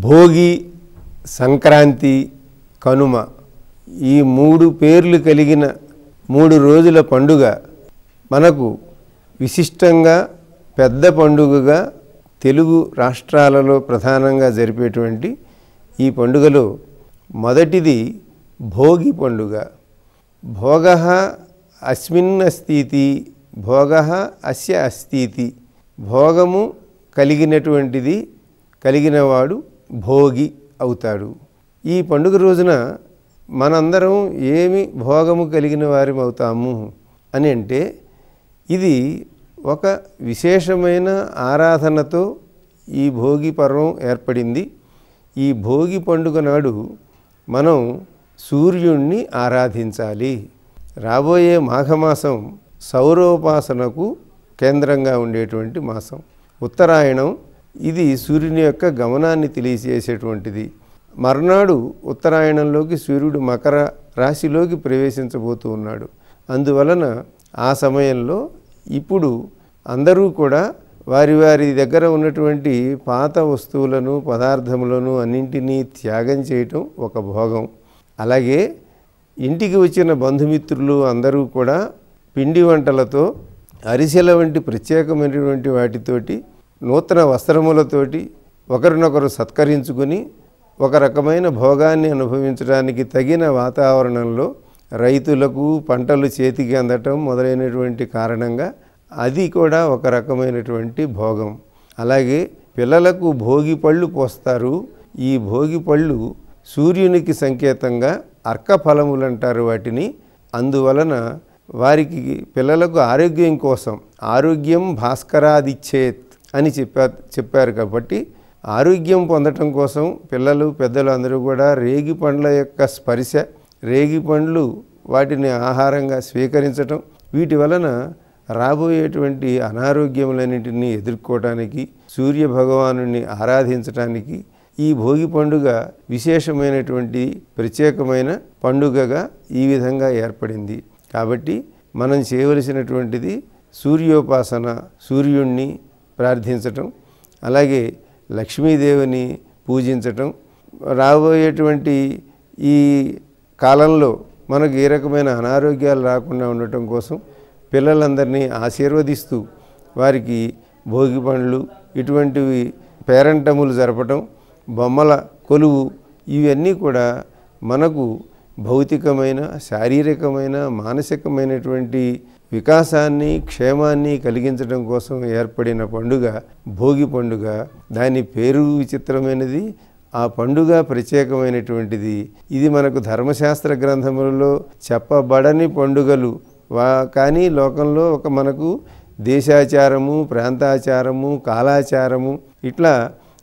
భోగి, సంక్రాంతి, కనుమ ఈ మూడు పేర్లు కలిగిన 3 రోజుల పండుగ మనకు విశిష్టంగా పెద్ద పండుగగా తెలుగు రాష్ట్రాలలో ప్రధానంగా జరిపేటువంటి ఈ పండుగలో మొదటిది భోగి పండుగ. భోగః అస్మిన్ అస్తితి, భోగః అస్య అస్తితి. భోగము కలిగినటువంటిది కలిగినవాడు భోగి అవుతాడు. ఈ పండుగ రోజున మనందరం ఏమి భోగము కలిగిన వారి అవుతాము అని అంటే, ఇది ఒక విశేషమైన ఆరాధనతో ఈ భోగి పర్వం ఏర్పడింది. ఈ భోగి పండుగ నాడు మనం సూర్యుణ్ణి ఆరాధించాలి. రాబోయే మాఘమాసం సౌరోపాసనకు కేంద్రంగా ఉండేటువంటి మాసం. ఉత్తరాయణం ఇది సూర్యుని యొక్క గమనాన్ని తెలియజేసేటువంటిది. మర్నాడు ఉత్తరాయణంలోకి సూర్యుడు మకర రాశిలోకి ప్రవేశించబోతూ ఉన్నాడు. అందువలన ఆ సమయంలో ఇప్పుడు అందరూ కూడా వారి వారి దగ్గర ఉన్నటువంటి పాత వస్తువులను, పదార్థములను అన్నింటినీ త్యాగం చేయటం ఒక భోగం. అలాగే ఇంటికి వచ్చిన బంధుమిత్రులు అందరూ కూడా పిండి వంటలతో, అరిసెల వంటి ప్రత్యేకమైనటువంటి వాటితోటి, నూతన వస్త్రములతోటి ఒకరినొకరు సత్కరించుకుని ఒక రకమైన భోగాన్ని అనుభవించడానికి తగిన వాతావరణంలో రైతులకు పంటలు చేతికి అందటం మొదలైనటువంటి కారణంగా అది కూడా ఒక రకమైనటువంటి భోగం. అలాగే పిల్లలకు భోగి పళ్ళు పోస్తారు. ఈ భోగి పళ్ళు సూర్యునికి సంకేతంగా అర్కఫలములు అంటారు వాటిని. అందువలన వారికి పిల్లలకు ఆరోగ్యం కోసం ఆరోగ్యం భాస్కరాదిచ్చేత్ అని చెప్పారు. కాబట్టి ఆరోగ్యం పొందటం కోసం పిల్లలు, పెద్దలు అందరూ కూడా రేగి పండ్ల యొక్క స్పర్శ, రేగి పండ్లు వాటిని ఆహారంగా స్వీకరించటం, వీటి వలన రాబోయేటువంటి అనారోగ్యములన్నింటినీ ఎదుర్కోవటానికి, సూర్య భగవానుని ఆరాధించటానికి ఈ భోగి పండుగ విశేషమైనటువంటి ప్రత్యేకమైన పండుగగా ఈ విధంగా ఏర్పడింది. కాబట్టి మనం చేయవలసినటువంటిది సూర్యోపాసన, సూర్యుణ్ణి ప్రార్థించటం, అలాగే లక్ష్మీదేవిని పూజించటం. రాబోయేటువంటి ఈ కాలంలో మనకు ఏ రకమైన అనారోగ్యాలు రాకుండా ఉండటం కోసం పిల్లలందరినీ ఆశీర్వదిస్తూ వారికి భోగి పండ్లు ఇటువంటివి పేరంటములు జరపటం, బొమ్మల కొలువు, ఇవన్నీ కూడా మనకు భౌతికమైన, శారీరకమైన, మానసికమైనటువంటి వికాసాన్ని, క్షేమాన్ని కలిగించడం కోసం ఏర్పడిన పండుగ భోగి పండుగ. దాని పేరు విచిత్రమైనది, ఆ పండుగ ప్రత్యేకమైనటువంటిది. ఇది మనకు ధర్మశాస్త్ర గ్రంథములలో చెప్పబడని పండుగలు కానీ లోకంలో ఒక మనకు దేశాచారము, ప్రాంతాచారము, కాలాచారము ఇట్లా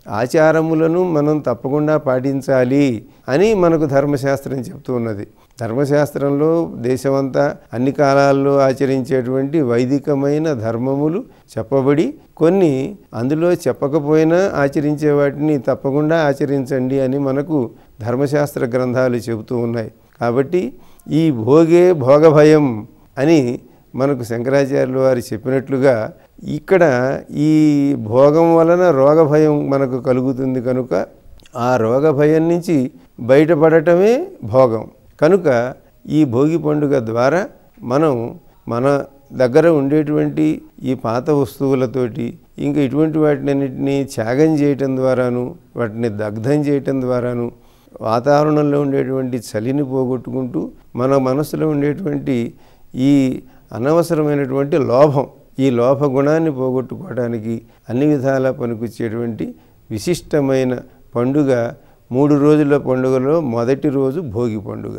ఆచారములను మనం తప్పకుండా పాటించాలి అని మనకు ధర్మశాస్త్రం చెప్తూ ఉన్నది. ధర్మశాస్త్రంలో దేశమంతా అన్ని కాలాల్లో ఆచరించేటువంటి వైదికమైన ధర్మములు చెప్పబడి, కొన్ని అందులో చెప్పకపోయినా ఆచరించే వాటిని తప్పకుండా ఆచరించండి అని మనకు ధర్మశాస్త్ర గ్రంథాలు చెబుతూ ఉన్నాయి. కాబట్టి ఈ భోగే భోగభయం అని మనకు శంకరాచార్యులు వారు చెప్పినట్లుగా ఇక్కడ ఈ భోగం వలన రోగభయం మనకు కలుగుతుంది కనుక ఆ రోగభయం నుంచి బయటపడటమే భోగం. కనుక ఈ భోగి పండుగ ద్వారా మనం మన దగ్గర ఉండేటువంటి ఈ పాత వస్తువులతోటి ఇంకా ఇటువంటి వాటినన్నింటినీ త్యాగం చేయటం ద్వారాను, వాటిని దగ్ధం చేయటం ద్వారాను వాతావరణంలో ఉండేటువంటి చలిని పోగొట్టుకుంటూ మన మనసులో ఉండేటువంటి ఈ అనవసరమైనటువంటి లోభం, ఈ లోభ గుణాన్ని పోగొట్టుకోవడానికి అన్ని విధాలా పనికొచ్చేటువంటి విశిష్టమైన పండుగ 3 రోజుల పండుగలో మొదటి రోజు భోగి పండుగ.